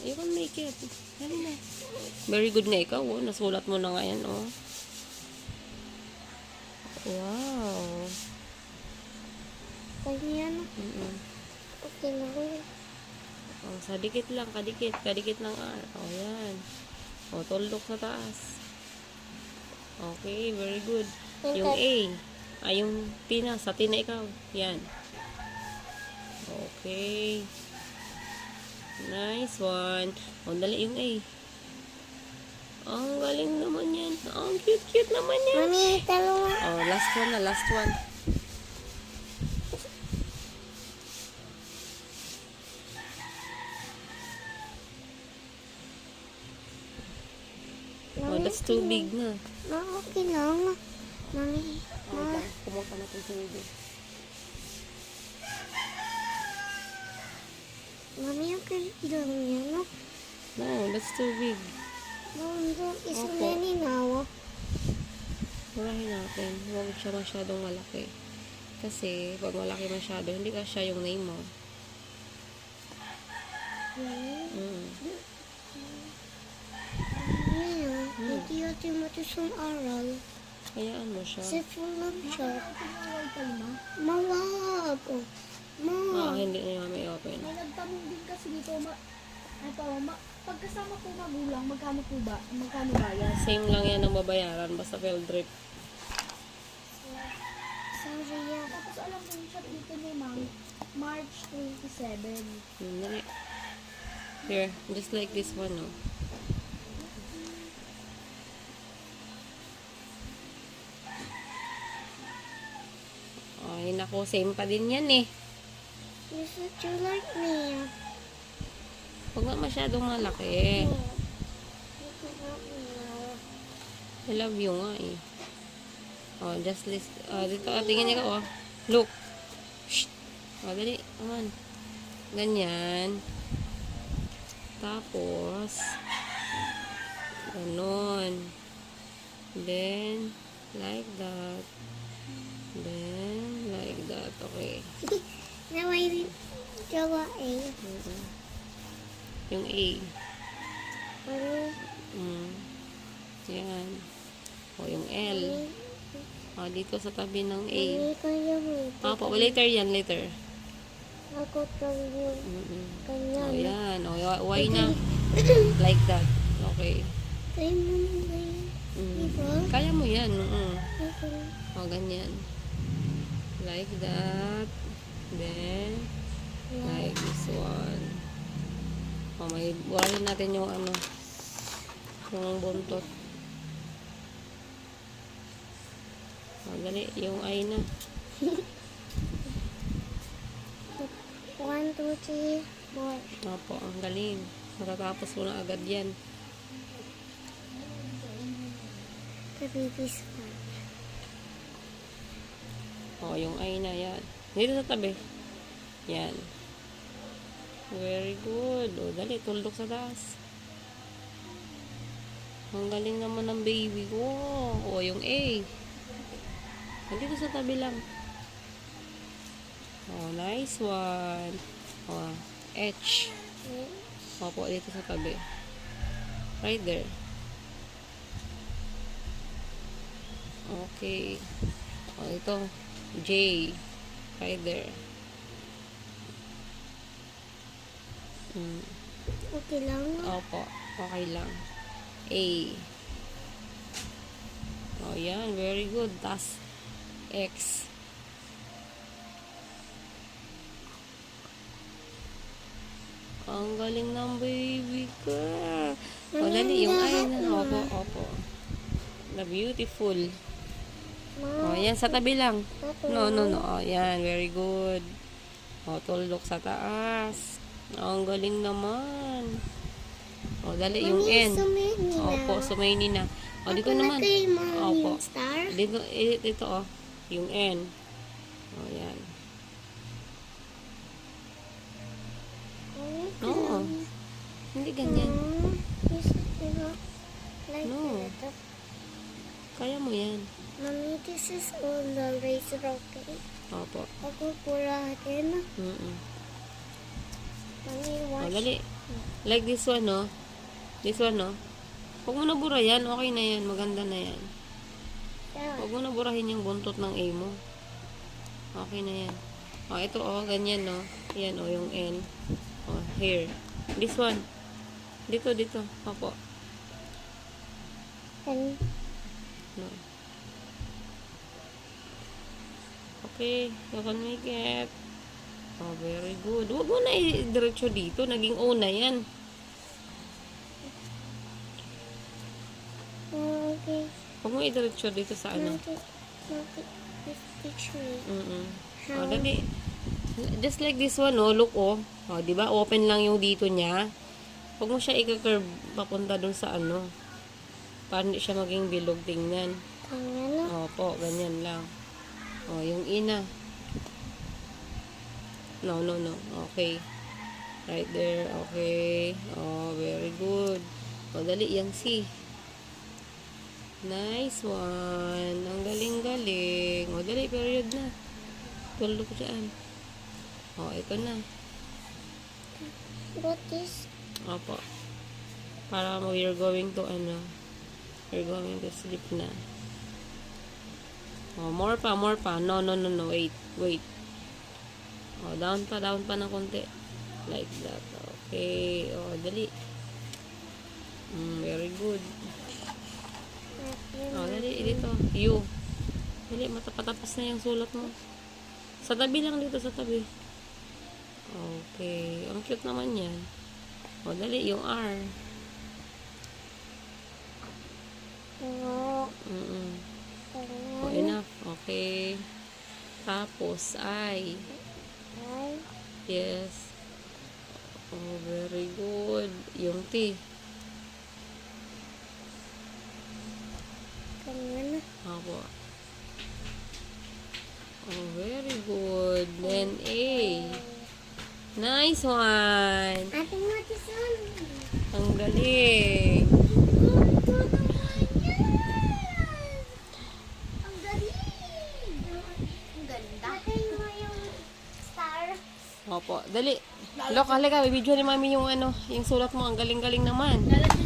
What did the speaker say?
You can make it. Dali na. Very good nga ikaw, oh. Nasulat mo na nga yan, oh. Wow. Ganyan. Okay na ko. Oh, sa dikit lang, kadikit. Kadikit ng R. Oh, yan. Oh, tuldok sa taas. Okay, very good. Yung A. Ay, yung tina. Sa tina ikaw. Yan. Okay. Nice one. O, dali yung A. Ang galing naman yan. Ang cute-cute naman yan. Mami, talo nga. Oh, last one na. Last one. Oh, that's too big na. Okay lang. Mami. Oh, pumunta natin sa video. Mami, okay lang yan. No? No, that's too big. Mami, is Opo. many now. Murahin natin. Huwag siya masyadong malaki. Kasi, pag malaki masyado, hindi ka siya yung name mo. Hindi natin matisong aral. Hayaan mo siya. Kasi full of siya. Mawag. Ah, hindi na yung may open. May nagtanong din kasi dito, pagkasama po magulang, magkano po ba? Magkano bayad? Same lang yan ang babayaran. Basta field trip. Sorry ya. Tapos alam ko yung shop dito ni Ma'am, March 27. Dali. Here, just like this one, no? Ay, naku, same pa din yan eh. You said you like me. Huwag nga masyadong malaki. You can help me now. I love you nga eh. Oh, just list. Dito, tingin niya ka, oh. Look. Shh. Oh, dali. Come on. Ganyan. Tapos, ganon. Then, like that. Then, like that. Okay. Now I read Java A. Yung A. Ano? Yan. O, yung L. O, dito sa tabi ng A. Hindi kaya mo. Opo, later yan, later. Ako lang yung O, ganyan. yan. O, Y na. Like that. Okay. Kaya mo ba yun? Diba? Kaya mo yan. Okay. O, ganyan. Like that. Then, like this one. O, may buhayin natin yung ano, yung buntot. O, dali. Yung I na. 1, 2, 3, 4. Opo, ang galing. Matatapos mo na agad yan. The baby's one. O, yung I na yan. Dito sa tabi. Yan. Very good. O, dali. Tuldok sa taas. Ang galing naman ng baby ko. O, yung A. Dito sa tabi lang. O, nice one. O, H. Opo, dito sa tabi. Right there. Okay. O, ito. J. Right there. Okay lang. Opo. Okay lang. A. O, yan. Very good. Tas, X. Ang galing ng baby ka. O, dali. Yung I na. Opo, opo. The beautiful. O, yan. Sa tabi lang. No. O, yan. Very good. O, tuldok sa taas. Ang galing naman. O, dali. Yung N. Opo, sumaini na. O, dito naman. Opo. Star? Dito, o. Yung N. O, yan. Oo. Hindi ganyan. Like No. that. Kaya mo yan. Mommy, this is all the razor, okay? Opo. Ako pura din. Mm-mm. Mommy, O, watch. dali. Like this one, no? This one, no? Huwag mo na bura yan. Okay na yan. Maganda na yan. Huwag mo na burahin yung buntot ng A mo. Okay na yan. O, ito, ganyan, no? Yan, yung N. O, here. This one. Dito. Opo. And No. Okay. You can make it. Oh, very good. Huwag mo na i-diretso dito. Naging O na yan. okay. Huwag mo i-diretso dito sa ano. Teach me. O, dali. Just like this one, oh. Look, oh. O, diba? Open lang yung dito niya. Huwag mo siya i-curve papunta dun sa ano. Para hindi siya maging bilog tingnan. Ganyan. Opo, ganyan lang. O, yung ina. No. Okay. Right there. Okay. Oh, very good. O, dali. Yang C. Nice one. Ang galing-galing. O, dali. Period na. Tulog dyan. O, ito na. What is? Opo. Para we're going to ano. We're going to sleep na. Oh, more pa. No. Wait. Oh, down pa ng konti. Like that. Okay. Oh, dali. Very good. Oh, dali. Dito. U. Dali, patapos na yung sulat mo. Sa tabi lang dito, sa tabi. Okay. Ang cute naman yan. Oh, dali. Yung R. Oh, enough. Okay. Tapos, I. Yes. Oh, very good. Yung T. Ganyan. Opo. Oh, very good. Then, A. Nice one. Ating what is on? Ang galing. Ang galing! Ang ganda. Ating mo yung star. Opo. Dali. Look, halika. Bibidyo ni mami yung ano, yung sulat mo. Ang galing-galing naman. Lalagyan